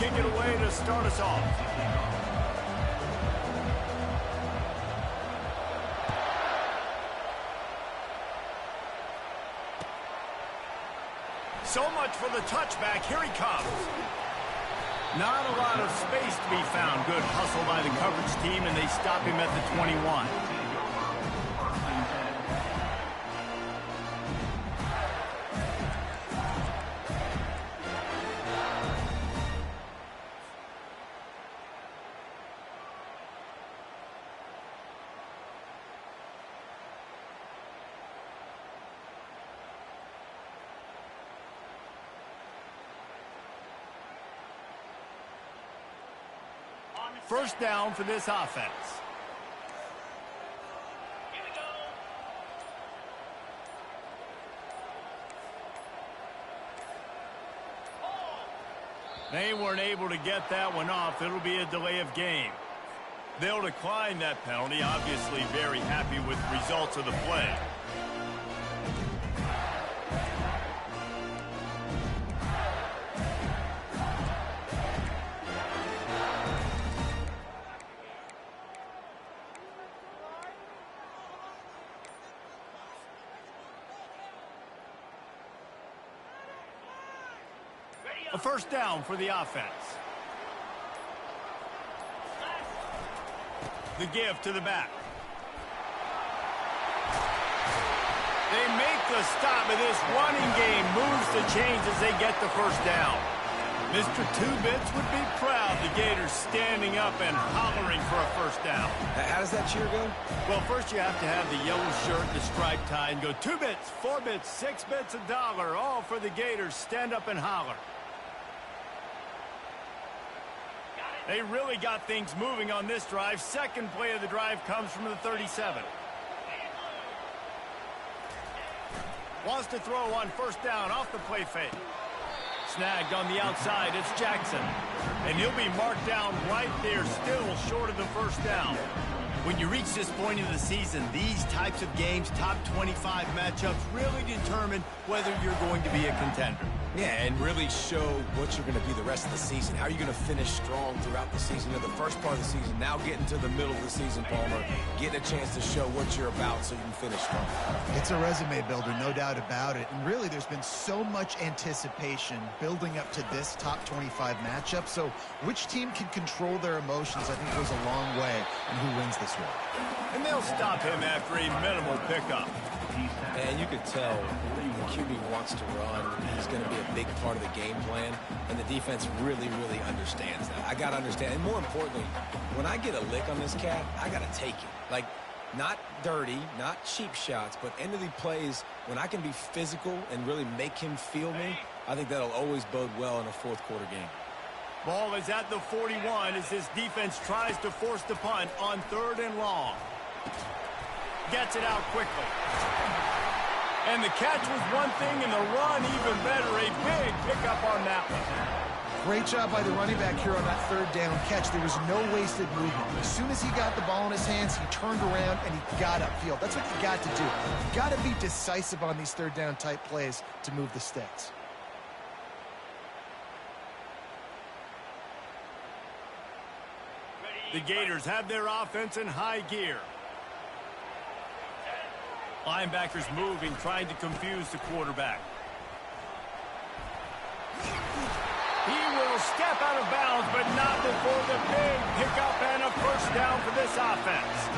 kick it away to start us off. So much for the touchback. Here he comes. Not a lot of space to be found. Good hustle by the coverage team, and they stop him at the 21. First down for this offense. Here we go. They weren't able to get that one off. It'll be a delay of game. They'll decline that penalty. Obviously very happy with the results of the play. A first down for the offense. The give to the back. They make the stop, and this running game moves the chains as they get the first down. Mr. Two-Bits would be proud. The Gators standing up and hollering for a first down. How does that cheer go? Well, first you have to have the yellow shirt, the striped tie, and go 2 bits, 4 bits, 6 bits, $1, all for the Gators. Stand up and holler. They really got things moving on this drive. Second play of the drive comes from the 37. Wants to throw on first down off the play fake. Snagged on the outside, it's Jackson. And he'll be marked down right there, still short of the first down. When you reach this point in the season, these types of games, top 25 matchups, really determine whether you're going to be a contender. Yeah, and really show what you're going to be the rest of the season. How are you going to finish strong throughout the season? You know, the first part of the season, now getting to the middle of the season, Palmer, getting a chance to show what you're about so you can finish strong. It's a resume builder, no doubt about it. And really, there's been so much anticipation building up to this top 25 matchup. So which team can control their emotions, I think, goes a long way in who wins this one. And they'll stop him after a minimal pickup. And you could tell the QB wants to run. He's going to be a big part of the game plan. And the defense really, really understands that. I got to understand. And more importantly, when I get a lick on this cat, I got to take it. Like, not dirty, not cheap shots, but end of the plays, when I can be physical and really make him feel me, I think that'll always bode well in a fourth quarter game. Ball is at the 41 as this defense tries to force the punt on 3rd and long. Gets it out quickly. And the catch was one thing, and the run even better. A big pickup on that one. Great job by the running back here on that 3rd down catch. There was no wasted movement. As soon as he got the ball in his hands, he turned around and he got upfield. That's what you got to do. You got to be decisive on these 3rd down type plays to move the sticks. The Gators have their offense in high gear. Linebackers moving, trying to confuse the quarterback. He will step out of bounds, but not before the big pickup and a first down for this offense.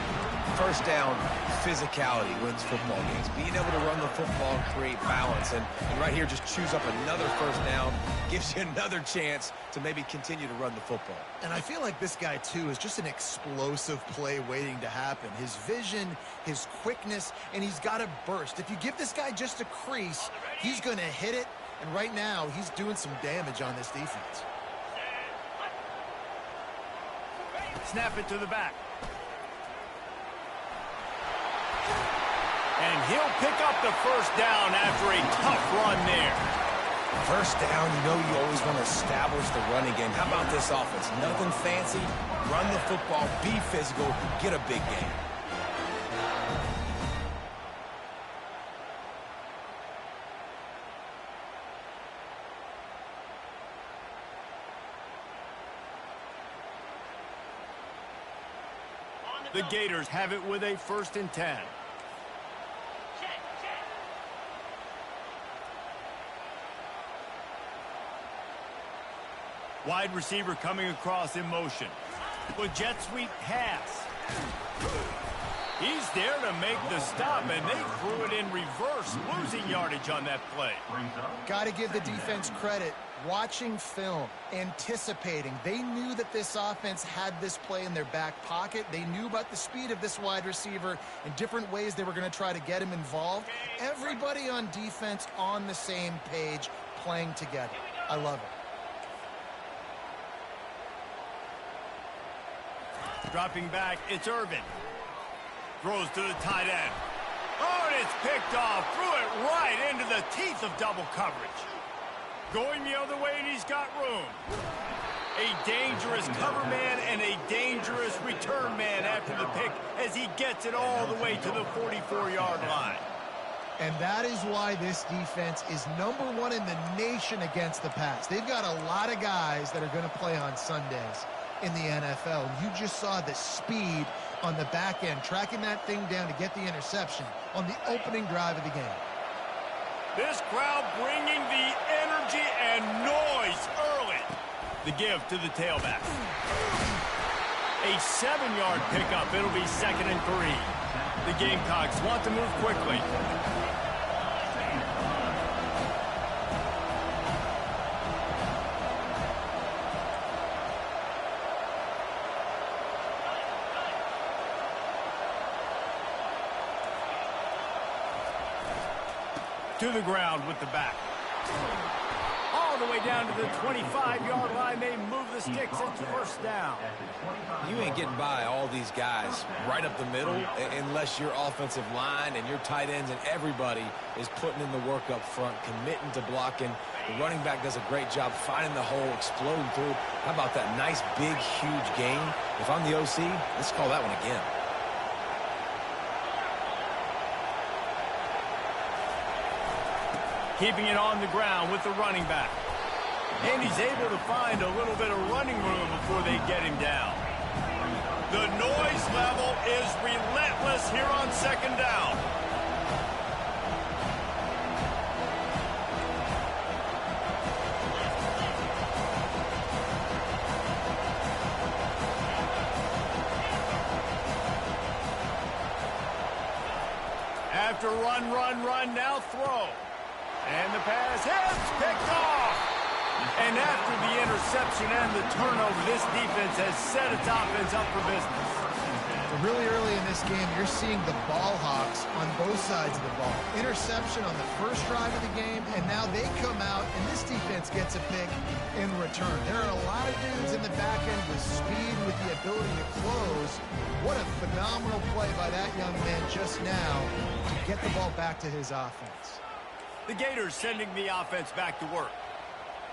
First down, physicality wins football games. Being able to run the football, create balance, and right here just choose up another first down, gives you another chance to maybe continue to run the football. And I feel like this guy, too, is just an explosive play waiting to happen. His vision, his quickness, and he's got a burst. If you give this guy just a crease, he's going to hit it, and right now he's doing some damage on this defense. Snap it to the back. And he'll pick up the first down after a tough run there. First down, you know you always want to establish the running game. How about this offense? Nothing fancy. Run the football, be physical, get a big game. The Gators have it with a 1st and 10. Wide receiver coming across in motion. With jet sweep pass. He's there to make the stop, and they threw it in reverse, losing yardage on that play. Got to give the defense credit. Watching film, anticipating. They knew that this offense had this play in their back pocket. They knew about the speed of this wide receiver and different ways they were going to try to get him involved. Everybody on defense on the same page, playing together. I love it. Dropping back, it's Irvin. Throws to the tight end. Oh, and it's picked off. Threw it right into the teeth of double coverage. Going the other way, and he's got room. A dangerous cover man and a dangerous return man after the pick as he gets it all the way to the 44-yard line. And that is why this defense is #1 in the nation against the pass. They've got a lot of guys that are going to play on Sundays in the NFL. You just saw the speed on the back end, tracking that thing down to get the interception on the opening drive of the game. This crowd bringing the energy and noise early. The give to the tailback. A 7-yard pickup. It'll be 2nd and 3. The Gamecocks want to move quickly. To the ground with the back. All the way down to the 25-yard line. They move the sticks. It's 1st down. You ain't getting by all these guys right up the middle unless your offensive line and your tight ends and everybody is putting in the work up front, committing to blocking. The running back does a great job finding the hole, exploding through. How about that nice, big, huge gain? If I'm the OC, let's call that one again. Keeping it on the ground with the running back. And he's able to find a little bit of running room before they get him down. The noise level is relentless here on 2nd down. After run, now throw. And the pass hits, picked off. And after the interception and the turnover, this defense has set its offense up for business. Really early in this game, you're seeing the ball hawks on both sides of the ball. Interception on the first drive of the game, and now they come out, and this defense gets a pick in return. There are a lot of dudes in the back end with speed, with the ability to close. What a phenomenal play by that young man just now to get the ball back to his offense. The Gators sending the offense back to work.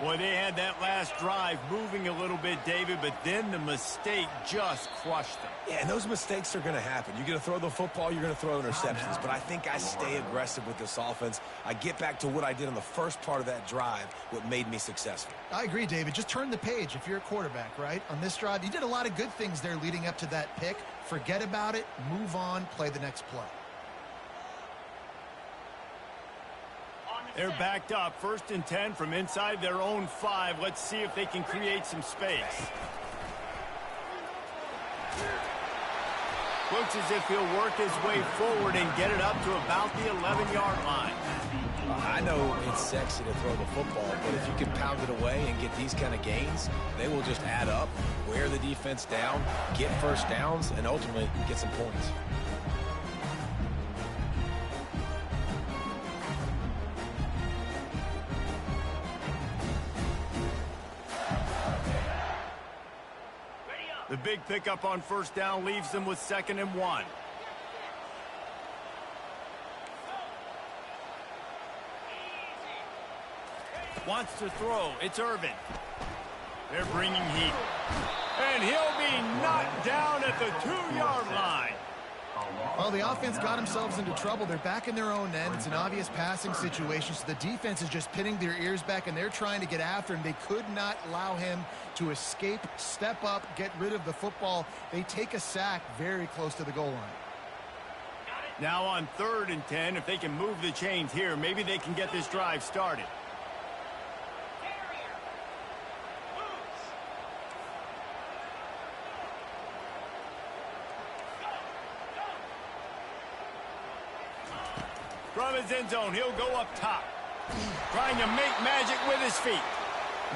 Boy, they had that last drive moving a little bit, David, but then the mistake just crushed them. Yeah, and those mistakes are going to happen. You're going to throw the football, you're going to throw interceptions, but I think I stay aggressive with this offense. I get back to what I did on the first part of that drive, what made me successful. I agree, David. Just turn the page if you're a quarterback, right? On this drive, you did a lot of good things there leading up to that pick. Forget about it, move on, play the next play. They're backed up, 1st and 10 from inside their own 5. Let's see if they can create some space. Looks as if he'll work his way forward and get it up to about the 11-yard line. I know it's sexy to throw the football, but if you can pound it away and get these kind of gains, they will just add up, wear the defense down, get 1st downs, and ultimately get some points. The big pickup on 1st down leaves them with 2nd and 1. Wants to throw. It's Irvin. They're bringing heat. And he'll be knocked down at the 2-yard line. Well, the offense got themselves into trouble. They're back in their own end. It's an obvious passing situation, so the defense is just pinning their ears back, and they're trying to get after him. They could not allow him to escape, step up, get rid of the football. They take a sack very close to the goal line. Now on 3rd and 10, if they can move the chains here, maybe they can get this drive started. From his end zone, he'll go up top. Trying to make magic with his feet.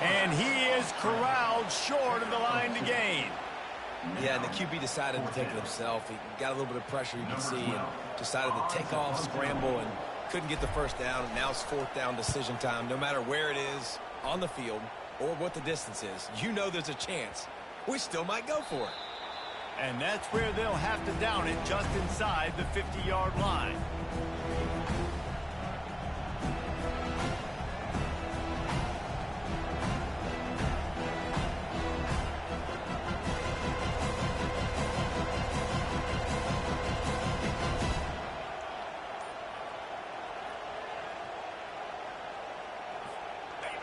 And he is corralled short of the line to gain. Yeah, and the QB decided to take it himself. He got a little bit of pressure, you can see, and decided to take off, scramble, and couldn't get the first down. And now it's 4th down decision time. No matter where it is on the field or what the distance is, you know there's a chance we still might go for it. And that's where they'll have to down it, just inside the 50-yard line.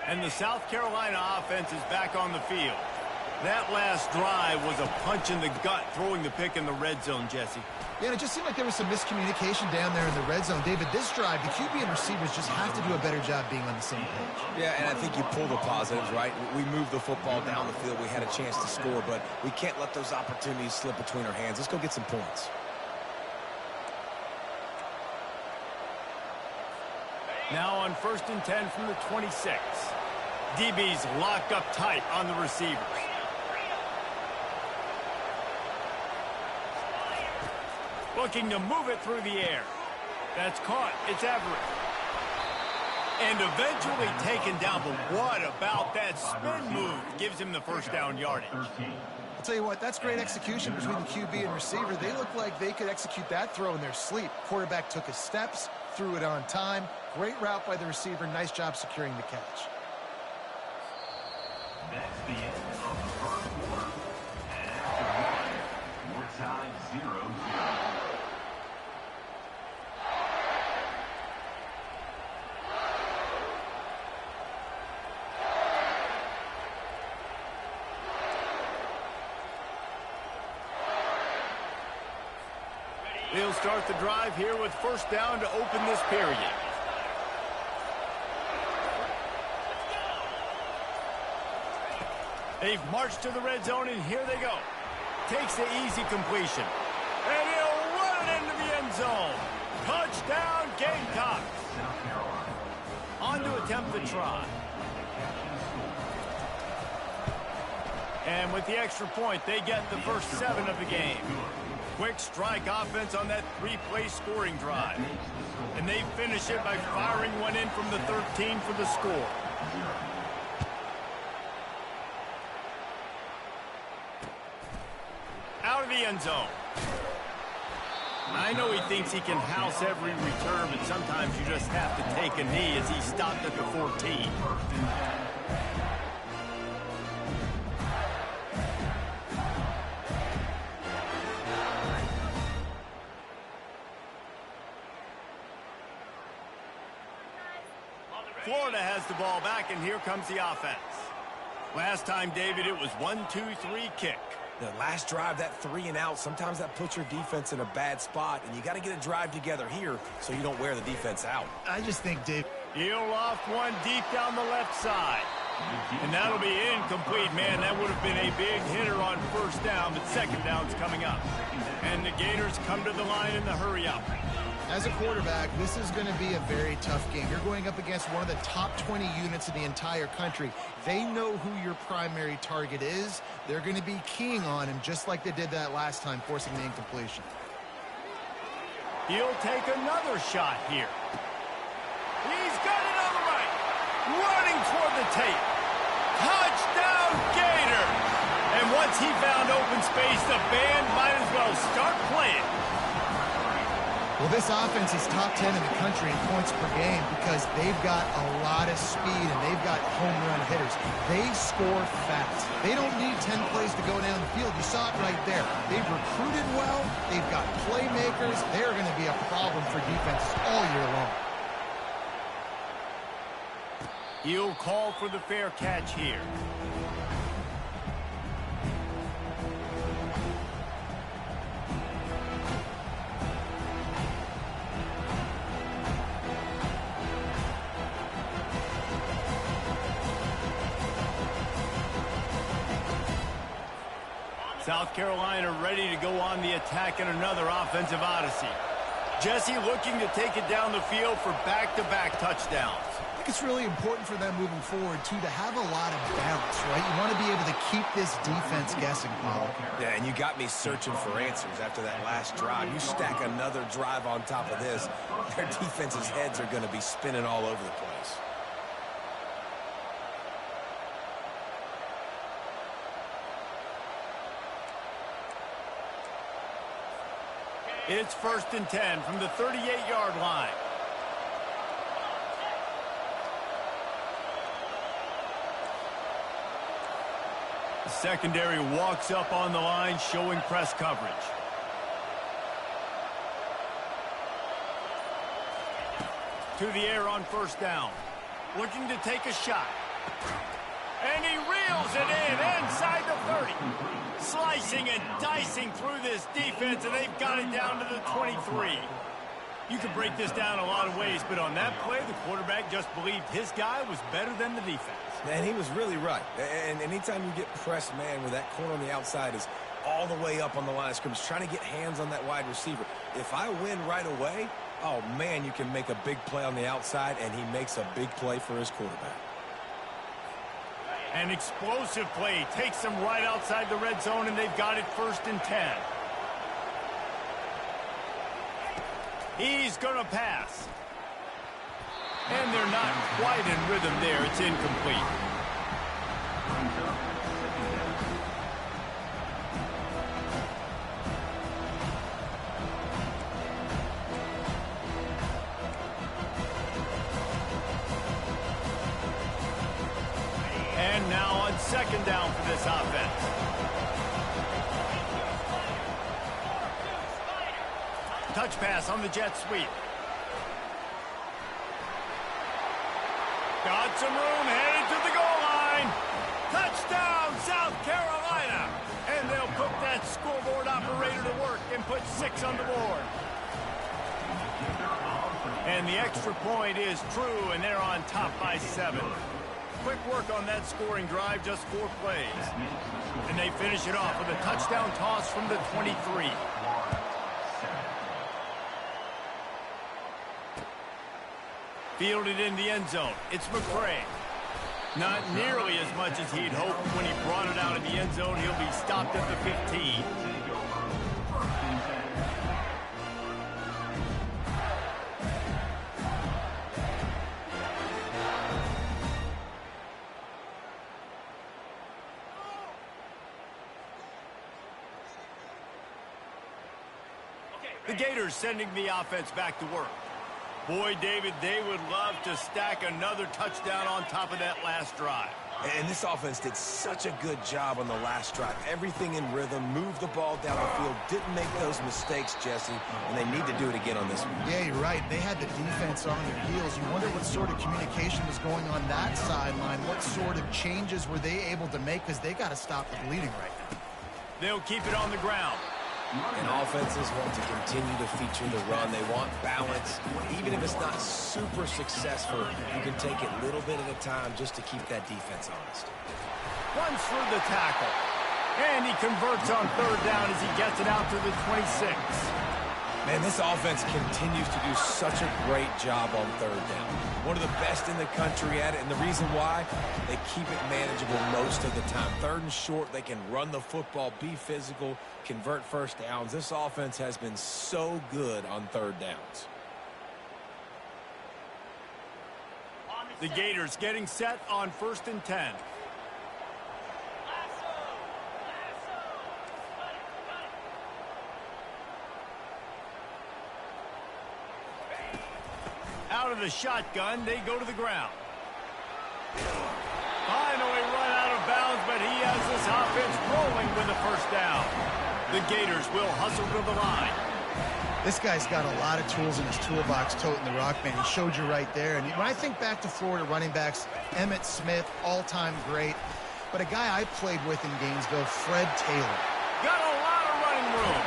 And the South Carolina offense is back on the field. That last drive was a punch in the gut, throwing the pick in the red zone, Jesse. Yeah, and it just seemed like there was some miscommunication down there in the red zone. David, this drive, the QB and receivers just have to do a better job being on the same page. Yeah, and I think you pull the positives, right? We moved the football down the field. We had a chance to score, but we can't let those opportunities slip between our hands. Let's go get some points. Now on 1st and 10 from the 26. DB's locked up tight on the receivers. Looking to move it through the air. That's caught. It's Everett. And eventually taken down, but what about that spin move? Gives him the first down yardage. I'll tell you what, that's great execution between the QB and receiver. They look like they could execute that throw in their sleep. Quarterback took his steps, threw it on time. Great route by the receiver. Nice job securing the catch. That's the end of the first quarter. And after 1, we're tied 0-0. They'll start the drive here with 1st down to open this period. They've marched to the red zone, and here they go. Takes the easy completion. And he'll run it into the end zone. Touchdown, Gamecocks. On to attempt the try. And with the extra point, they get the first 7 of the game. Quick strike offense on that 3-play scoring drive. And they finish it by firing one in from the 13 for the score. Out of the end zone. I know he thinks he can house every return, but sometimes you just have to take a knee as he stopped at the 14. Florida has the ball back, and here comes the offense. Last time, David, it was 1-2-3 kick. The last drive, that 3 and out, sometimes that puts your defense in a bad spot, and you got to get a drive together here so you don't wear the defense out. I just think, Dave, He'll loft one deep down the left side. And that'll be incomplete, man. That would have been a big hitter on 1st down, but 2nd down's coming up. And the Gators come to the line in the hurry-up. as a quarterback, this is going to be a very tough game. You're going up against one of the top 20 units in the entire country. They know who your primary target is. They're going to be keying on him just like they did that last time, forcing the incompletion. He'll take another shot here. He's got it on the right. Running toward the tape. Touchdown, Gator. And once he found open space, the band might as well start playing. Well, this offense is top 10 in the country in points per game because they've got a lot of speed and they've got home run hitters. They score fast. They don't need 10 plays to go down the field. You saw it right there. They've recruited well. They've got playmakers. They're going to be a problem for defenses all year long. He'll call for the fair catch here. South Carolina ready to go on the attack in another offensive odyssey. Jesse looking to take it down the field for back-to-back touchdowns. I think it's really important for them moving forward, too, to have a lot of balance, right? You want to be able to keep this defense guessing, Paulo. Yeah, and you got me searching for answers after that last drive. You stack another drive on top of this, their defense's heads are going to be spinning all over the place. It's 1st and 10 from the 38-yard line. The secondary walks up on the line, showing press coverage. To the air on 1st down. Looking to take a shot. And he reels it in inside the 30. Slicing and dicing through this defense, and they've got it down to the 23. You can break this down a lot of ways, but on that play, the quarterback just believed his guy was better than the defense. And he was really right. And anytime you get pressed man where that corner on the outside is all the way up on the line of scrimmage, trying to get hands on that wide receiver. If I win right away, oh, man, you can make a big play on the outside, and he makes a big play for his quarterback. An explosive play takes them right outside the red zone, and they've got it 1st and 10. He's going to pass. And they're not quite in rhythm there. It's incomplete. And now on 2nd down for this offense. Touch pass on the jet sweep. Got some room, headed to the goal line. Touchdown, South Carolina. And they'll put that scoreboard operator to work and put 6 on the board. And the extra point is true, and they're on top by 7. Quick work on that scoring drive, just 4 plays. And they finish it off with a touchdown toss from the 23. Fielded in the end zone. It's McCray. Not nearly as much as he'd hoped when he brought it out in the end zone. He'll be stopped at the 15. The Gators sending the offense back to work. Boy, David, they would love to stack another touchdown on top of that last drive. And this offense did such a good job on the last drive. Everything in rhythm, moved the ball down the field, didn't make those mistakes, Jesse, and they need to do it again on this one. Yeah, you're right. They had the defense on their heels. You wonder what sort of communication was going on that sideline. What sort of changes were they able to make, because they got to stop the bleeding right now. They'll keep it on the ground. And offenses want to continue to feature the run. They want balance. Even if it's not super successful, you can take it little bit at a time just to keep that defense honest. Runs through the tackle. And he converts on 3rd down as he gets it out to the 26. Man, this offense continues to do such a great job on 3rd down. One of the best in the country at it, and the reason why, they keep it manageable most of the time. 3rd and short, they can run the football, be physical, convert 1st downs. This offense has been so good on 3rd downs. The Gators getting set on 1st and 10. of the shotgun. They go to the ground. Finally run out of bounds, but he has this offense rolling with a first down. The Gators will hustle to the line. This guy's got a lot of tools in his toolbox toting the rock, man. He showed you right there. And when I think back to Florida running backs, Emmitt Smith, all-time great. But a guy I played with in Gainesville, Fred Taylor. Got a lot of running room.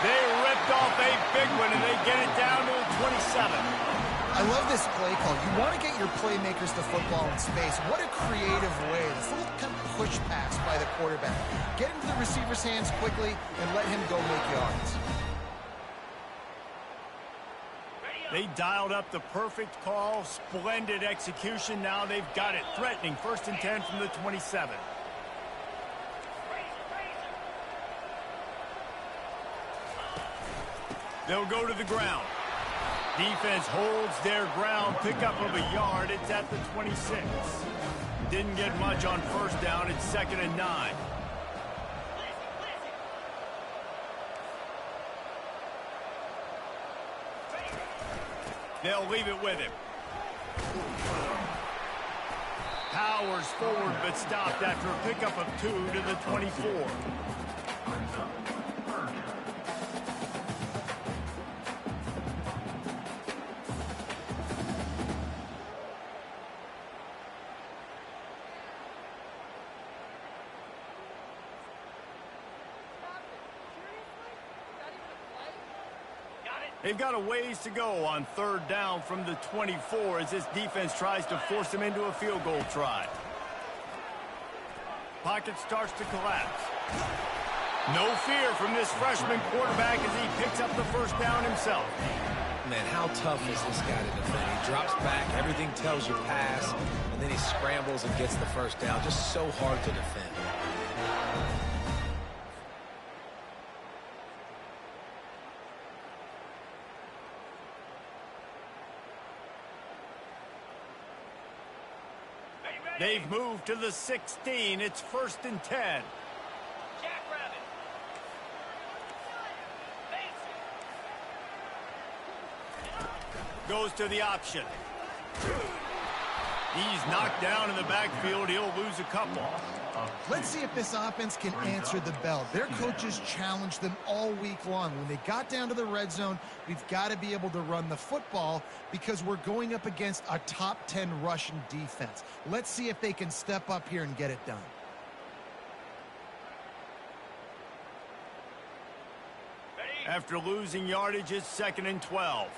They ripped off a big one, and they get it down to the 27. I love this play call. You want to get your playmakers the football in space. What a creative way. This little kind of push pass by the quarterback. Get into the receiver's hands quickly and let him go make yards. They dialed up the perfect call. Splendid execution. Now they've got it. Threatening 1st and 10 from the 27. They'll go to the ground. Defense holds their ground. Pickup of a yard. It's at the 26. Didn't get much on 1st down. It's 2nd and 9. They'll leave it with him. Powers forward, but stopped after a pickup of 2 to the 24. They've got a ways to go on 3rd down from the 24 as this defense tries to force them into a field goal try. Pocket starts to collapse. No fear from this freshman quarterback as he picks up the 1st down himself. Man, how tough is this guy to defend? He drops back, everything tells you pass, and then he scrambles and gets the 1st down. Just so hard to defend. They've moved to the 16. It's 1st and 10. Goes to the option. He's knocked down in the backfield. He'll lose a couple. Let's see if this offense can answer the bell. Their coaches challenged them all week long. When they got down to the red zone, we've got to be able to run the football because we're going up against a top 10 Russian defense. Let's see if they can step up here and get it done. After losing yardage, it's 2nd and 12.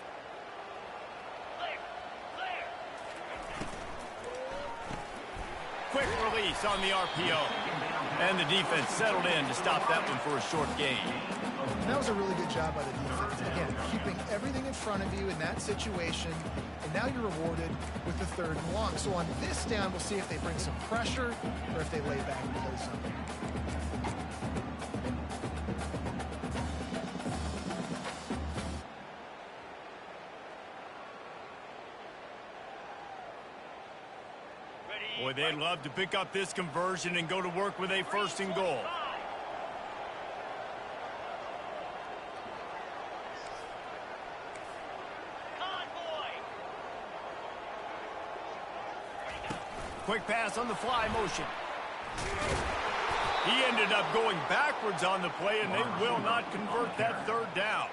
Quick release on the RPO. And the defense settled in to stop that one for a short gain. And that was a really good job by the defense. Again, keeping everything in front of you in that situation. And now you're rewarded with the 3rd and long. So on this down, we'll see if they bring some pressure or if they lay back and play something. Boy, they'd love to pick up this conversion and go to work with a 1st and goal. Quick pass on the fly motion. He ended up going backwards on the play, and they will not convert that 3rd down.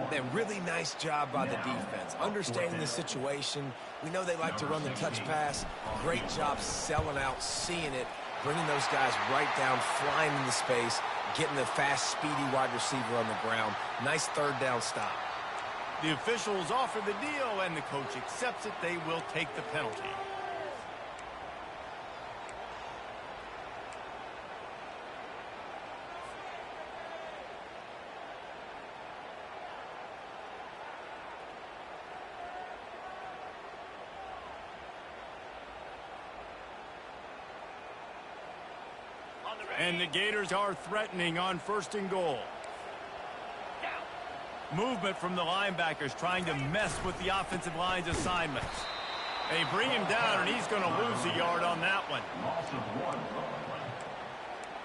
Man, really nice job by the defense. Understanding the situation. We know they like to run the touch pass. Great job selling out, seeing it, bringing those guys right down, flying into space, getting the fast, speedy wide receiver on the ground. Nice 3rd down stop. The officials offer the deal, and the coach accepts it. They will take the penalty. And the Gators are threatening on 1st and goal. Movement from the linebackers trying to mess with the offensive line's assignments. They bring him down, and he's going to lose a yard on that one. Loss of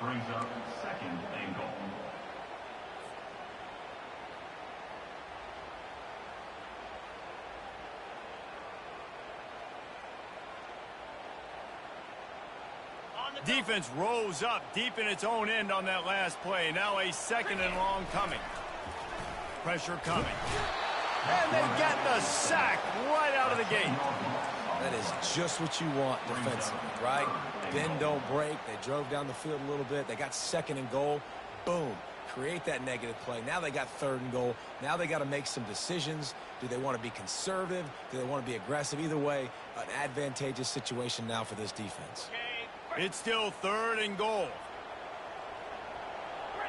1 brings up 2nd and goal. Defense rose up deep in its own end on that last play. Now a 2nd and long coming. Pressure coming. And they get the sack right out of the gate. That is just what you want defensively, right? Bend, don't break. They drove down the field a little bit. They got 2nd and goal. Boom. Create that negative play. Now they got 3rd and goal. Now they got to make some decisions. Do they want to be conservative? Do they want to be aggressive? Either way, an advantageous situation now for this defense. It's still 3rd and goal.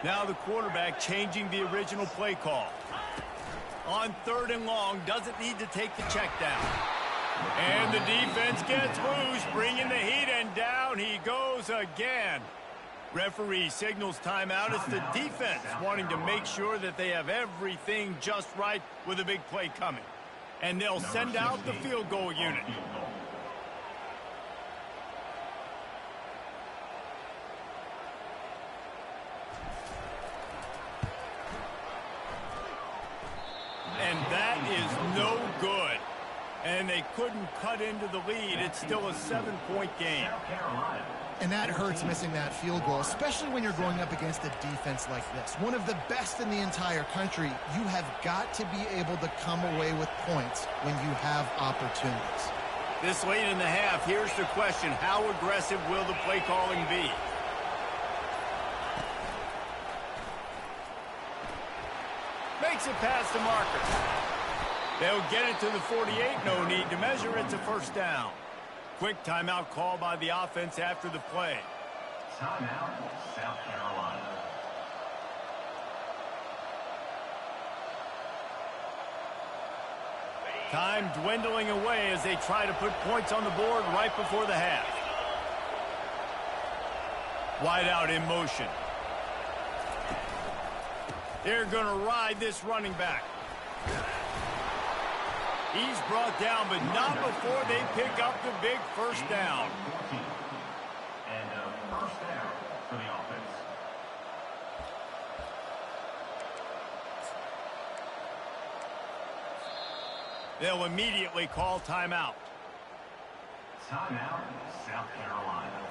Now the quarterback changing the original play call. On 3rd and long, doesn't need to take the check down. And the defense gets loose, bringing the heat, and down he goes again. Referee signals timeout. It's the defense wanting to make sure that they have everything just right with a big play coming. And they'll send out the field goal unit. And that is no good. And they couldn't cut into the lead. It's still a 7-point game. And that hurts, missing that field goal, especially when you're going up against a defense like this. One of the best in the entire country. You have got to be able to come away with points when you have opportunities. This late in the half, here's the question. How aggressive will the play calling be? Makes it past the marker. They'll get it to the 48. No need to measure. It's a 1st down. Quick timeout call by the offense after the play. Timeout, South Carolina. Time dwindling away as they try to put points on the board right before the half. Wide out in motion. They're going to ride this running back. He's brought down, but not before they pick up the big 1st down. And a 1st down for the offense. They'll immediately call timeout. Timeout, South Carolina.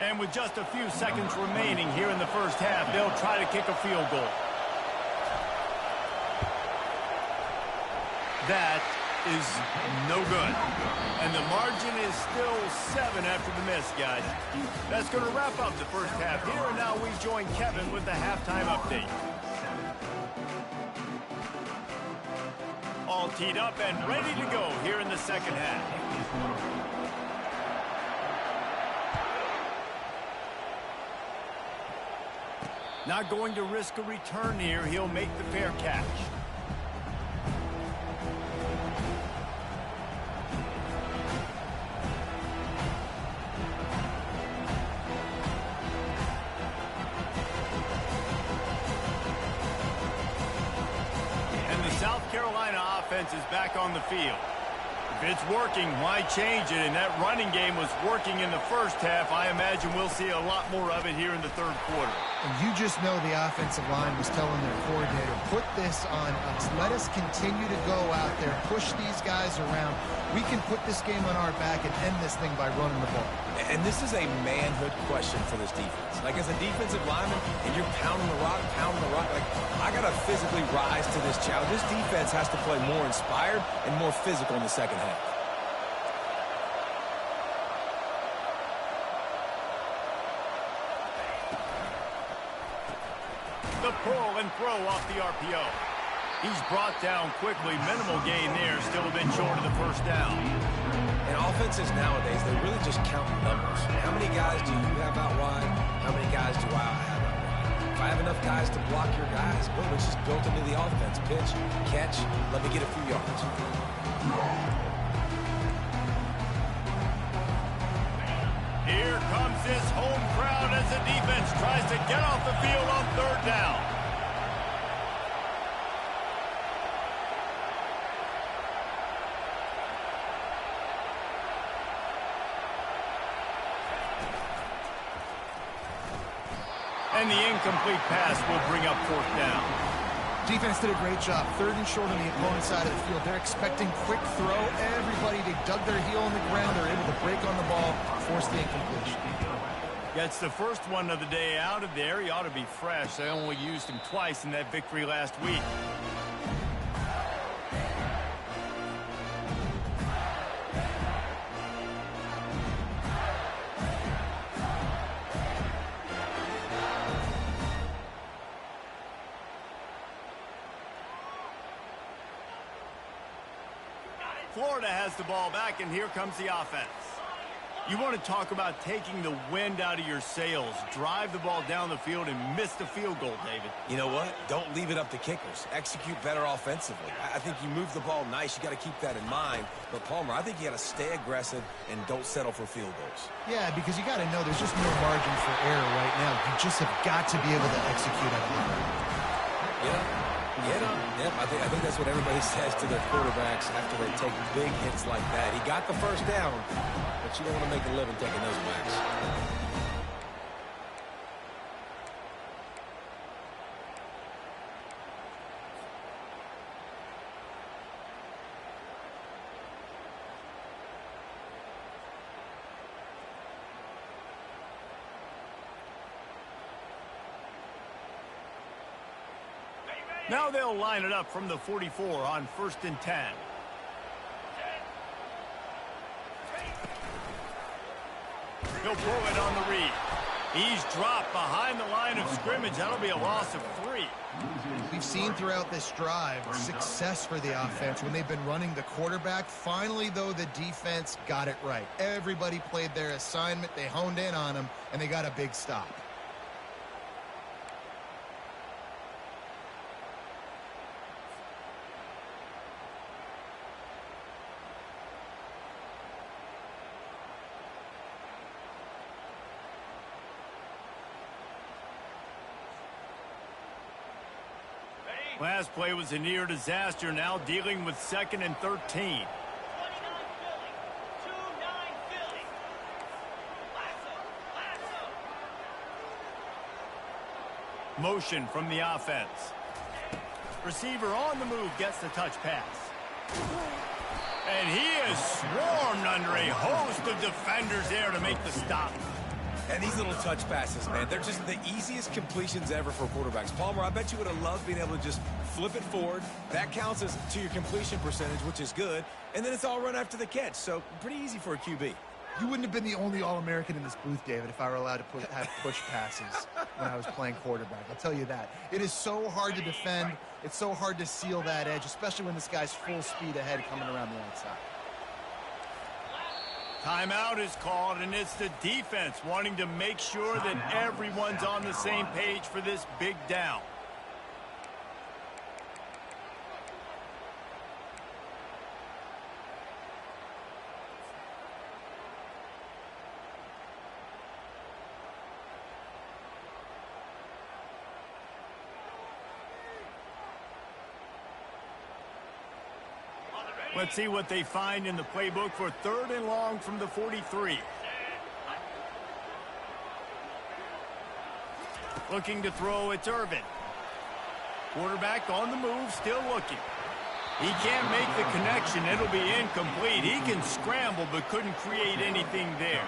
And with just a few seconds remaining here in the 1st half, they'll try to kick a field goal. That is no good. And the margin is still 7 after the miss, guys. That's going to wrap up the 1st half here, and now we join Kevin with the halftime update. All teed up and ready to go here in the 2nd half. Not going to risk a return here. He'll make the fair catch. South Carolina offense is back on the field. If it's working, why change it? And that running game was working in the 1st half. I imagine we'll see a lot more of it here in the 3rd quarter. And you just know the offensive line was telling their coordinator, put this on us. Let us continue to go out there, push these guys around. We can put this game on our back and end this thing by running the ball. And this is a manhood question for this defense. Like, as a defensive lineman, and you're pounding the rock, like, I got to physically rise to this challenge. This defense has to play more inspired and more physical in the 2nd half. The pull and throw off the RPO. He's brought down quickly. Minimal gain there. Still a bit short of the 1st down. And offenses nowadays, they really just count numbers. How many guys do you have out wide? How many guys do I have out wide? If I have enough guys to block your guys, boom, it's just built into the offense. Pitch, catch, let me get a few yards. Here comes this home crowd as the defense tries to get off the field on 3rd down. And the incomplete pass will bring up 4th down. Defense did a great job. 3rd and short on the opponent's side of the field. They're expecting quick throw. Everybody, they dug their heel on the ground. They're able to break on the ball, force the incompletion. Gets the first one of the day out of there. He ought to be fresh. They only used him twice in that victory last week. Florida has the ball back, and here comes the offense. You want to talk about taking the wind out of your sails. Drive the ball down the field and miss the field goal, David. You know what? Don't leave it up to kickers. Execute better offensively. I think you move the ball nice. You got to keep that in mind. But, Palmer, I think you got to stay aggressive and don't settle for field goals. Yeah, because you got to know there's just no margin for error right now. You just have got to be able to execute at the end. Yep, I think that's what everybody says to their quarterbacks after they take big hits like that. He got the first down, but you don't want to make a living taking those backs. Now they'll line it up from the 44 on 1st and 10. He'll pull it on the read. He's dropped behind the line of scrimmage. That'll be a loss of 3. We've seen throughout this drive success for the offense when they've been running the quarterback. Finally, though, the defense got it right. Everybody played their assignment. They honed in on him, and they got a big stop. Last play was a near disaster, now dealing with 2nd and 13. Motion from the offense. Receiver on the move gets the touch pass. And he is swarmed under a host of defenders there to make the stop. And these little touch passes, man, they're just the easiest completions ever for quarterbacks. Palmer, I bet you would have loved being able to just flip it forward. That counts as to your completion percentage, which is good. And then it's all run after the catch. So pretty easy for a QB. You wouldn't have been the only All-American in this booth, David, if I were allowed to have push passes when I was playing quarterback. I'll tell you that. It is so hard to defend. It's so hard to seal that edge, especially when this guy's full speed ahead coming around the outside. Timeout is called, and it's the defense wanting to make sure that everyone's on the same page for this big down. Let's see what they find in the playbook for 3rd and long from the 43. Looking to throw, it's Irvin. Quarterback on the move, still looking. He can't make the connection. It'll be incomplete. He can scramble, but couldn't create anything there.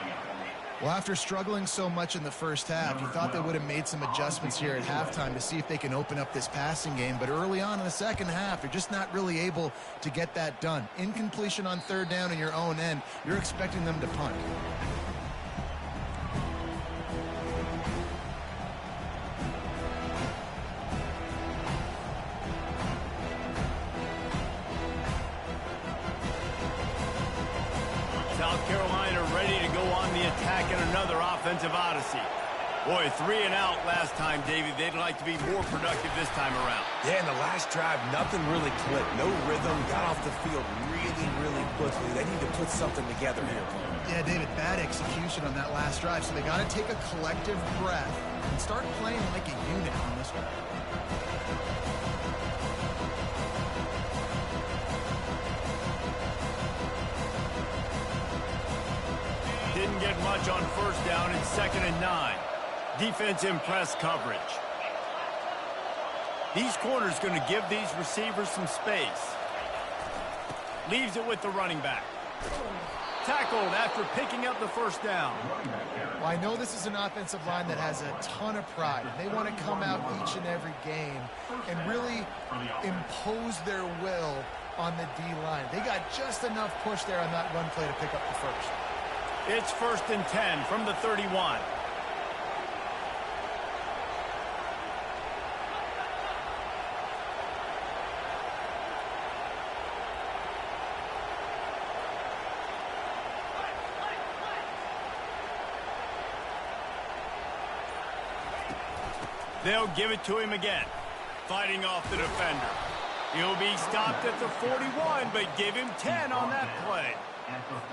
Well, after struggling so much in the first half, you thought they would have made some adjustments here at halftime to see if they can open up this passing game. But early on in the second half, they're just not really able to get that done. Incompletion on 3rd down in your own end, you're expecting them to punt. South Carolina ready to go on the attack in another offensive odyssey. Boy, 3 and out last time, David. They'd like to be more productive this time around. Yeah, in the last drive, nothing really clicked. No rhythm. Got off the field really, really quickly. They need to put something together here. Yeah, David, bad execution on that last drive. So they got to take a collective breath and start playing like a unit on this one. Didn't get much on 1st down. It's 2nd and 9. Defense in press coverage. These corners going to give these receivers some space. Leaves it with the running back. tackled after picking up the first down. Well, I know this is an offensive line that has a ton of pride. They want to come out each and every game and really impose their will on the D-line. They got just enough push there on that run play to pick up the first. It's 1st and 10 from the 31. They'll give it to him again. Fighting off the defender. He'll be stopped at the 41, but give him 10 on that play.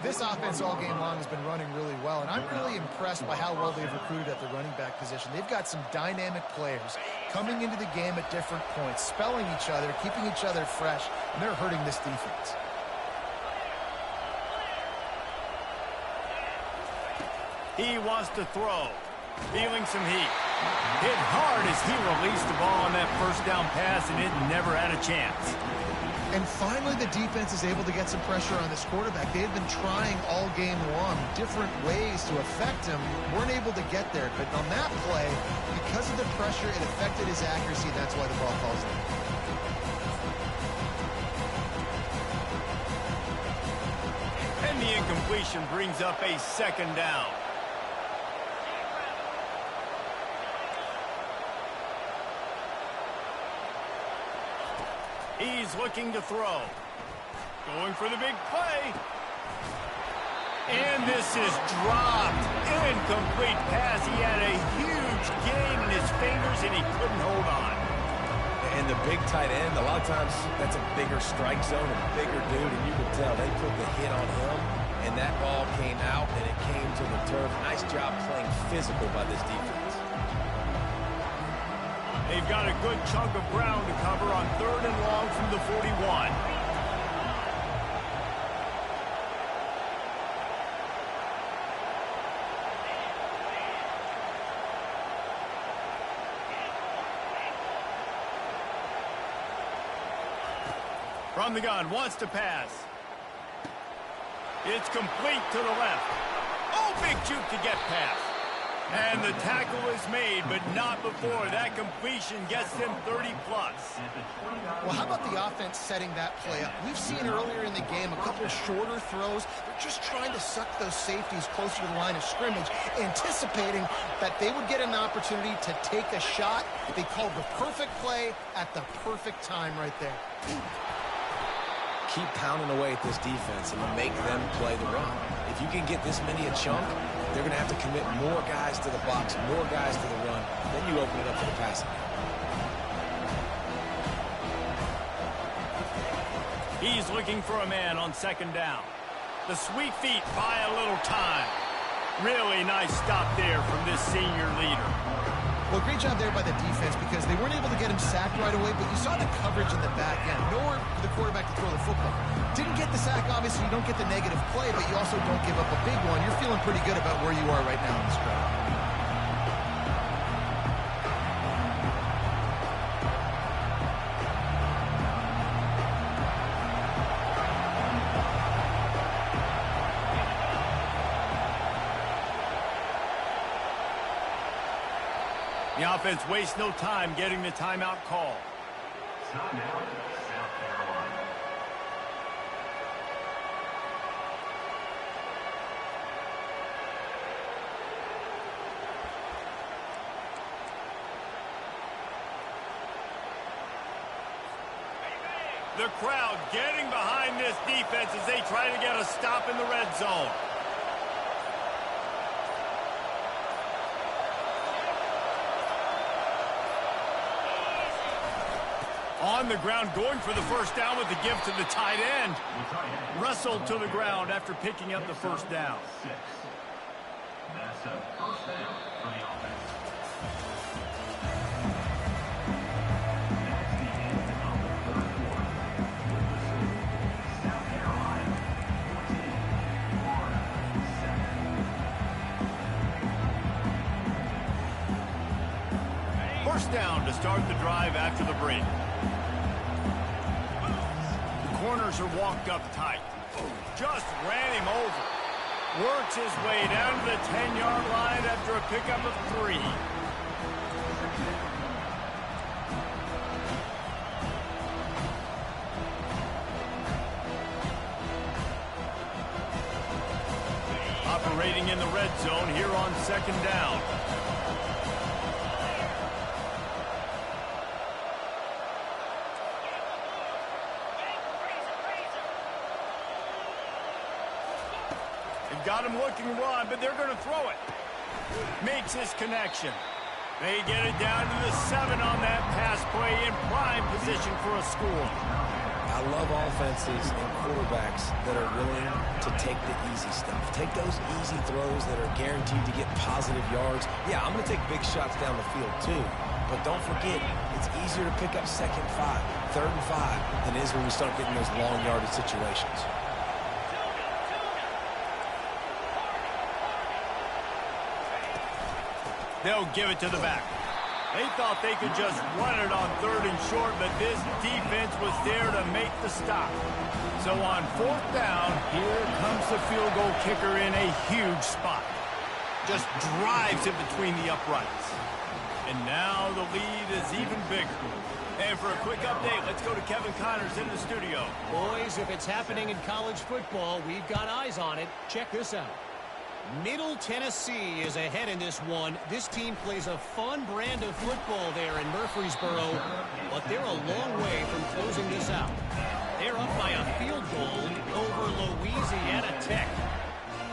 This offense all game long has been running really well, and I'm really impressed by how well they've recruited at the running back position. They've got some dynamic players coming into the game at different points, spelling each other, keeping each other fresh, and they're hurting this defense. He wants to throw. Feeling some heat. Hit hard as he released the ball on that first down pass, and it never had a chance. And finally, the defense is able to get some pressure on this quarterback. They had been trying all game long different ways to affect him. Weren't able to get there. But on that play, because of the pressure, it affected his accuracy. That's why the ball falls in. And the incompletion brings up a 2nd down. He's looking to throw. Going for the big play. And this is dropped. Incomplete pass. He had a huge gain in his fingers, and he couldn't hold on. And the big tight end, a lot of times that's a bigger strike zone, a bigger dude, and you can tell they put the hit on him, and that ball came out, and it came to the turf. Nice job playing physical by this defense. They've got a good chunk of ground to cover on 3rd and long from the 41. From the gun, wants to pass. It's complete to the left. Oh, big juke to get past. And the tackle is made, but not before that completion gets them 30-plus. Well, how about the offense setting that play up? We've seen earlier in the game a couple shorter throws. They're just trying to suck those safeties closer to the line of scrimmage, anticipating that they would get an opportunity to take a shot. They called the perfect play at the perfect time right there. Keep pounding away at this defense and make them play the run. If you can get this many a chunk, they're going to have to commit more guys to the box, more guys to the run. Then you open it up for the passing. He's looking for a man on 2nd down. The sweet feet buy a little time. Really nice stop there from this senior leader. Well, great job there by the defense because they weren't able to get him sacked right away, but you saw the coverage in the back end. Nowhere for the quarterback to throw the football. Didn't get the sack, obviously. You don't get the negative play, but you also don't give up a big one. You're feeling pretty good about where you are right now in this drive. The offense wastes no time getting the timeout call. Timeout, South Carolina. The crowd getting behind this defense as they try to get a stop in the red zone. On the ground, going for the first down with the give to the tight end. Wrestled to the ground after picking up the first down. That's a first down for the offense. That's the end of the 3rd quarter. With the score, South Carolina 14, Florida 7. First down to start the drive after the break. Corners are walked up tight. Just ran him over. Works his way down to the 10-yard line after a pickup of 3. Operating in the red zone here on 2nd down. They've got him looking to run, but they're going to throw it. Makes his connection. They get it down to the 7 on that pass play in prime position for a score. I love offenses and quarterbacks that are willing to take the easy stuff. Take those easy throws that are guaranteed to get positive yards. Yeah, I'm going to take big shots down the field too. But don't forget, it's easier to pick up 2nd and 5, 3rd and 5 than it is when we start getting those long yardage situations. They'll give it to the back. They thought they could just run it on 3rd and short, but this defense was there to make the stop. So on 4th down, here comes the field goal kicker in a huge spot. Just drives it between the uprights. And now the lead is even bigger. And for a quick update, let's go to Kevin Connors in the studio. Boys, if it's happening in college football, we've got eyes on it. Check this out. Middle Tennessee is ahead in this one. This team plays a fun brand of football there in Murfreesboro, but they're a long way from closing this out. They're up by a field goal over Louisiana Tech.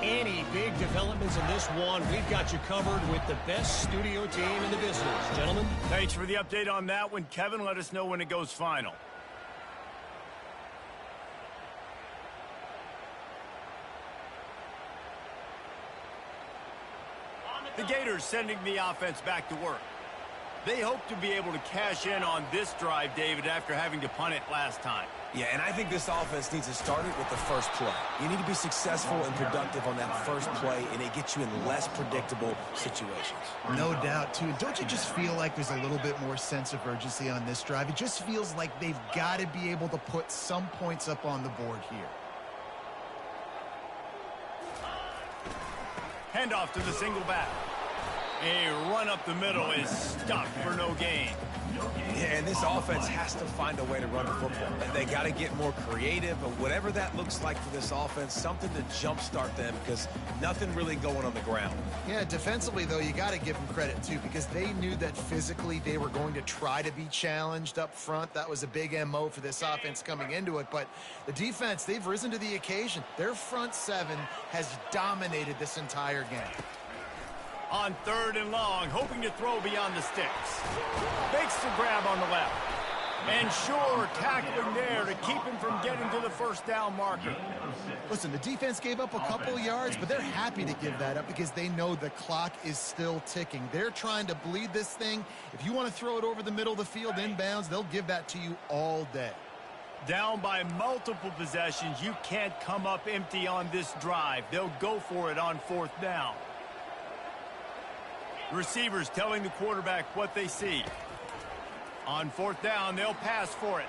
Any big developments in this one, we've got you covered with the best studio team in the business. Gentlemen. Thanks for the update on that one. Kevin, let us know when it goes final. The Gators sending the offense back to work. They hope to be able to cash in on this drive, David, after having to punt it last time. Yeah, and I think this offense needs to start it with the first play. You need to be successful and productive on that first play, and it gets you in less predictable situations. No doubt, too. Don't you just feel like there's a little bit more sense of urgency on this drive? It just feels like they've got to be able to put some points up on the board here. Handoff to the single back. A run up the middle is stuck for no gain. Yeah, and this offense has to find a way to run the football. They got to get more creative, but whatever that looks like for this offense, something to jumpstart them because nothing really going on the ground. Yeah, defensively, though, you got to give them credit, too, because they knew that physically they were going to try to be challenged up front. That was a big MO for this offense coming into it, but the defense, they've risen to the occasion. Their front 7 has dominated this entire game. On 3rd and long, hoping to throw beyond the sticks. Makes the grab on the left. And sure, tackling there to keep him from getting to the first down marker. Listen, the defense gave up a couple yards, but they're happy to give that up because they know the clock is still ticking. They're trying to bleed this thing. If you want to throw it over the middle of the field inbounds, they'll give that to you all day. Down by multiple possessions, you can't come up empty on this drive. They'll go for it on 4th down. Receivers telling the quarterback what they see. On 4th down, they'll pass for it.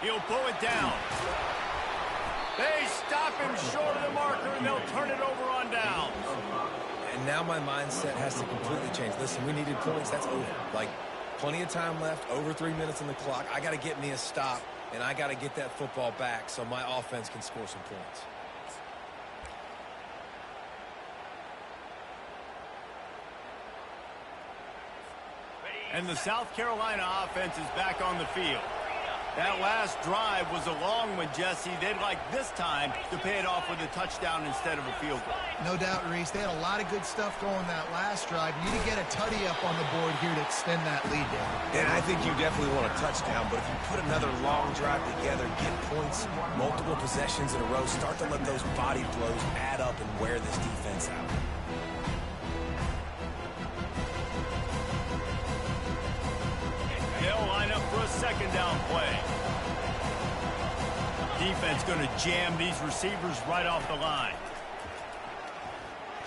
He'll pull it down. They stop him short of the marker, and they'll turn it over on down. And now my mindset has to completely change. Listen, we needed points. That's over. Like, plenty of time left, over 3 minutes on the clock. I got to get me a stop, and I got to get that football back so my offense can score some points. And the South Carolina offense is back on the field. That last drive was a long one, Jesse. They'd like this time to pay it off with a touchdown instead of a field goal. No doubt, Reese. They had a lot of good stuff going that last drive. You need to get a tutty up on the board here to extend that lead down. And I think you definitely want a touchdown, but if you put another long drive together, get points, multiple possessions in a row, start to let those body blows add up and wear this defense out. They'll line up for a 2nd down play. Defense going to jam these receivers right off the line.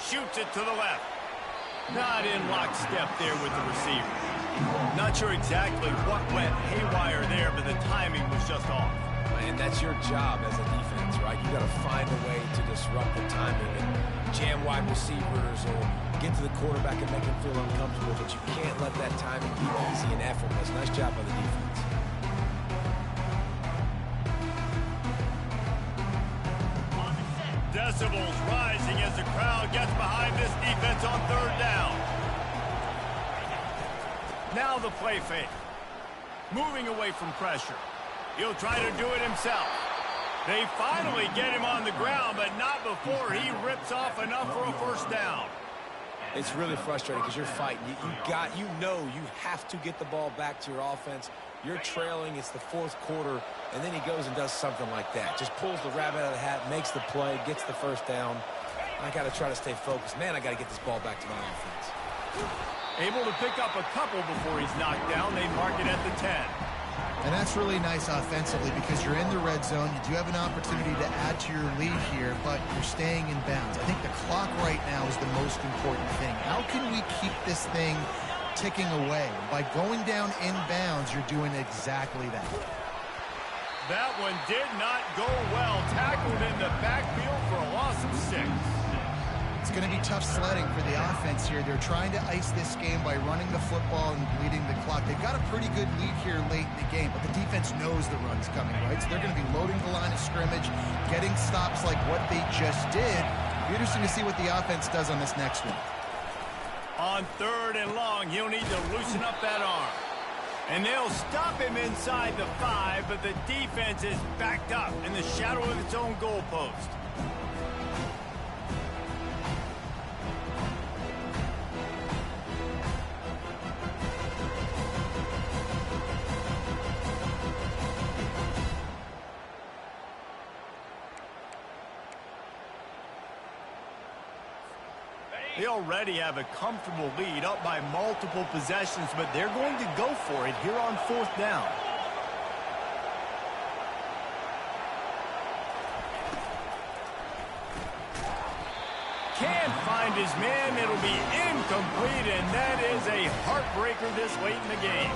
Shoots it to the left. Not in lockstep there with the receiver. Not sure exactly what went haywire there, but the timing was just off. And that's your job as a defense, right? You got to find a way to disrupt the timing and jam wide receivers or get to the quarterback and make him feel uncomfortable, but you can't let that timing be easy and effortless. Nice job by the defense. Decibels rising as the crowd gets behind this defense on third down. Now the play fake. Moving away from pressure. He'll try to do it himself. They finally get him on the ground, but not before he rips off enough for a first down. It's really frustrating because you're fighting. You have to get the ball back to your offense. You're trailing. It's the fourth quarter, and then he goes and does something like that. Just pulls the rabbit out of the hat, makes the play, gets the first down. I got to try to stay focused. Man, I got to get this ball back to my offense. Able to pick up a couple before he's knocked down. They mark it at the 10. And that's really nice offensively because you're in the red zone. You do have an opportunity to add to your lead here, but you're staying in bounds. I think the clock right now is the most important thing. How can we keep this thing ticking away? By going down in bounds, you're doing exactly that. That one did not go well. Tackled in the backfield for a loss of 6. It's going to be tough sledding for the offense here. They're trying to ice this game by running the football and bleeding the clock. They've got a pretty good lead here late in the game, but the defense knows the run's coming, right? So they're going to be loading the line of scrimmage, getting stops like what they just did. It'll be interesting to see what the offense does on this next one. On third and long, he'll need to loosen up that arm. And they'll stop him inside the 5, but the defense is backed up in the shadow of its own goalpost. They already have a comfortable lead up by multiple possessions, but they're going to go for it here on fourth down. Can't find his man. It'll be incomplete, and that is a heartbreaker this late in the game.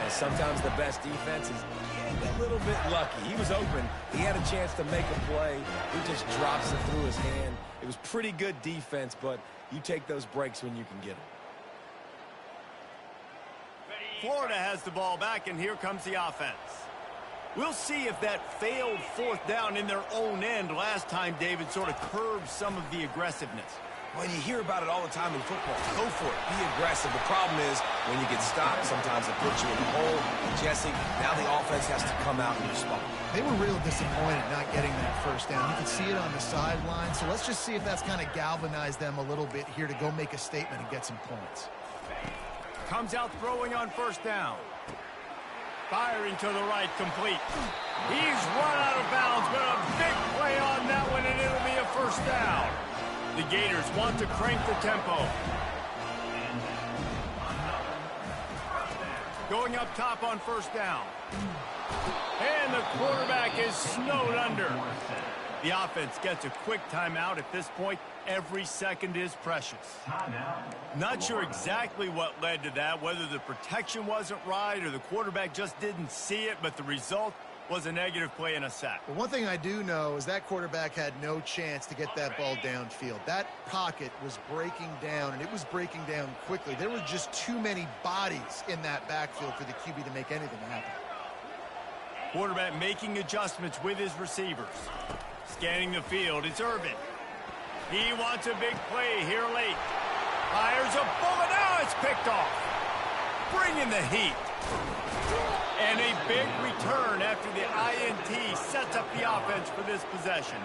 And sometimes the best defense is getting a little bit lucky. He was open. He had a chance to make a play. He just drops it through his hand. It was pretty good defense, but you take those breaks when you can get them. Florida has the ball back, and here comes the offense. We'll see if that failed fourth down in their own end last time, David, sort of curbed some of the aggressiveness. Well, you hear about it all the time in football. Go for it. Be aggressive. The problem is when you get stopped, sometimes it puts you in the hole. Jesse, now the offense has to come out and respond. They were real disappointed not getting that first down. You can see it on the sideline. So let's just see if that's kind of galvanized them a little bit here to go make a statement and get some points. Comes out throwing on first down. Firing to the right, complete. He's run out of bounds, but a big play on that one, and it'll be a first down. The Gators want to crank the tempo. Going up top on first down. And the quarterback is snowed under. The offense gets a quick timeout. At this point, every second is precious. Not sure exactly what led to that, whether the protection wasn't right or the quarterback just didn't see it, but the result was a negative play and a sack. But one thing I do know is that quarterback had no chance to get that ball downfield. That pocket was breaking down, and it was breaking down quickly. There were just too many bodies in that backfield for the QB to make anything happen. Quarterback making adjustments with his receivers. Scanning the field, it's Irvin. He wants a big play here late. Fires a bullet, now it's picked off. Bringing the heat. And a big return after the INT sets up the offense for this possession.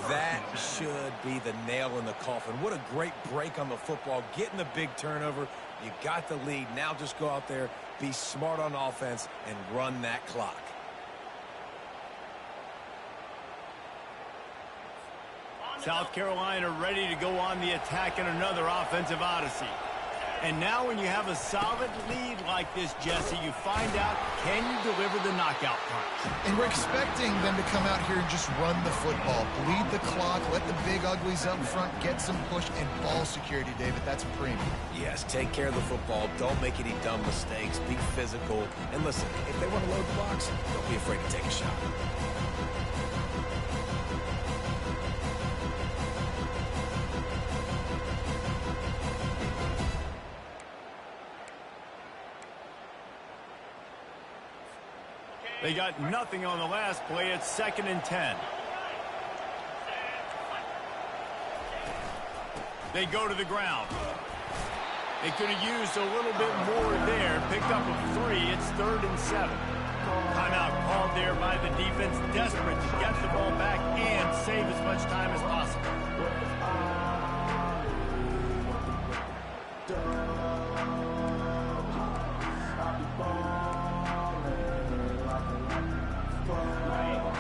That should be the nail in the coffin. What a great break on the football. Getting the big turnover. You got the lead. Now just go out there, be smart on offense, and run that clock. South Carolina ready to go on the attack in another offensive odyssey. And now when you have a solid lead like this, Jesse, you find out, can you deliver the knockout punch? And we're expecting them to come out here and just run the football, bleed the clock, let the big uglies up front get some push and ball security, David. That's premium. Yes, take care of the football. Don't make any dumb mistakes. Be physical. And listen, if they want to load the box, don't be afraid to take a shot. They got nothing on the last play. It's 2nd and 10. They go to the ground. They could have used a little bit more there. Picked up a 3. It's 3rd and 7. Timeout called there by the defense. Desperate to get the ball back and save as much time as possible.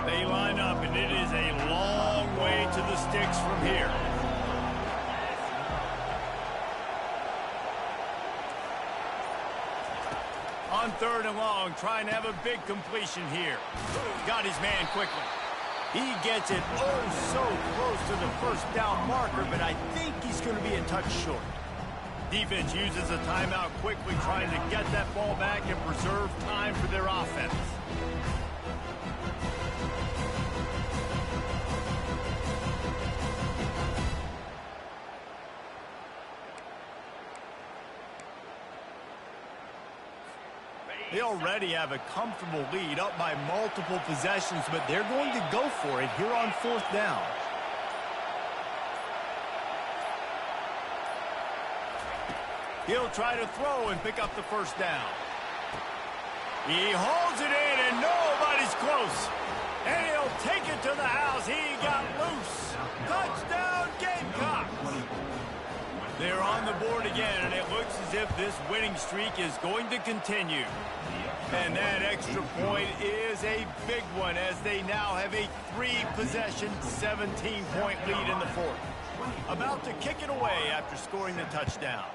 They line up, and it is a long way to the sticks from here. On 3rd and long, trying to have a big completion here. Got his man quickly. He gets it so close to the 1st down marker, but I think he's going to be a touch short. Defense uses a timeout quickly, trying to get that ball back and preserve time for their offense. They already have a comfortable lead, up by multiple possessions, but they're going to go for it here on 4th down. He'll try to throw and pick up the 1st down. He holds it in, and nobody's close. And he'll take it to the house. He got loose. Touchdown, Gamecocks! They're on the board again, and it looks as if this winning streak is going to continue. And that extra point is a big one, as they now have a 3-possession, 17-point lead in the 4th. About to kick it away after scoring the touchdown.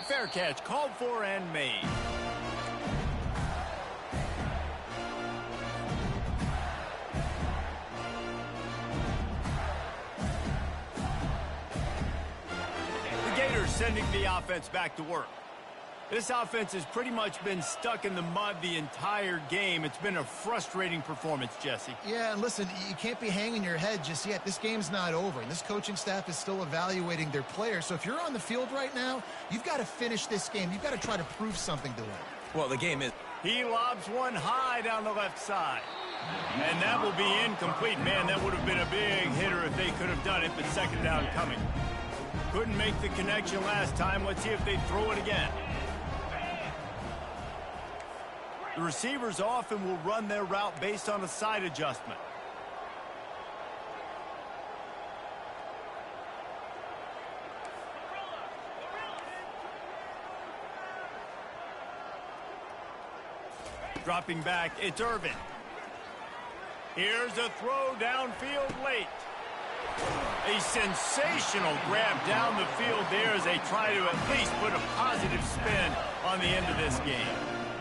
Fair catch called for and made. The Gators sending the offense back to work. This offense has pretty much been stuck in the mud the entire game. It's been a frustrating performance, Jesse. Yeah, and listen, you can't be hanging your head just yet. This game's not over, and this coaching staff is still evaluating their players. So if you're on the field right now, you've got to finish this game. You've got to try to prove something to them. Well, the game is... He lobs one high down the left side. And that will be incomplete. Man, that would have been a big hitter if they could have done it, but 2nd down coming. Couldn't make the connection last time. Let's see if they throw it again. The receivers often will run their route based on a side adjustment. Dropping back, it's Irvin. Here's a throw downfield late. A sensational grab down the field there as they try to at least put a positive spin on the end of this game.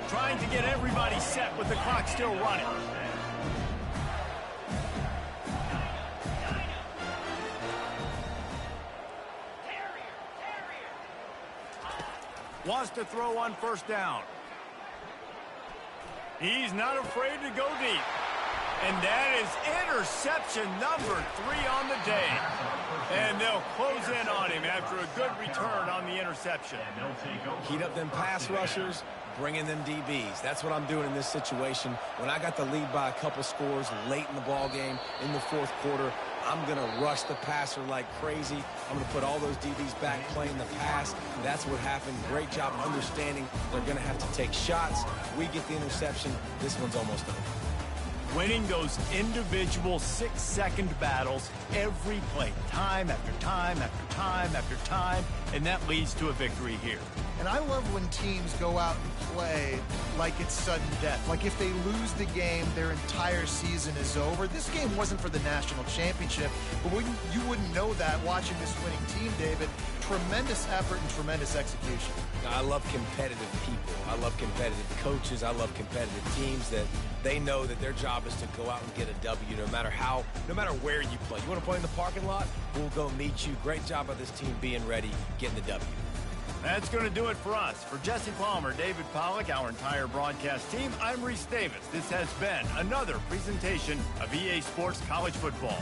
Trying to get everybody set with the clock still running. Wants to throw on 1st down. He's not afraid to go deep. And that is interception number 3 on the day. And they'll close in on him after a good return on the interception. Heat up them pass rushers, bring in them DBs. That's what I'm doing in this situation. When I got the lead by a couple scores late in the ball game in the 4th quarter, I'm going to rush the passer like crazy. I'm going to put all those DBs back playing the pass. That's what happened. Great job understanding they're going to have to take shots. We get the interception. This one's almost over. Winning those individual 6-second battles every play, time after time after time after time, and that leads to a victory here. And I love when teams go out and play like it's sudden death. Like if they lose the game, their entire season is over. This game wasn't for the national championship, but you wouldn't know that watching this winning team, David. Tremendous effort and tremendous execution. I love competitive people. I love competitive coaches. I love competitive teams that they know that their job is to go out and get a W no matter where you play. You want to play in the parking lot? We'll go meet you. Great job by this team being ready, getting the W. That's going to do it for us. For Jesse Palmer, David Pollack, our entire broadcast team, I'm Reese Davis. This has been another presentation of EA Sports College Football.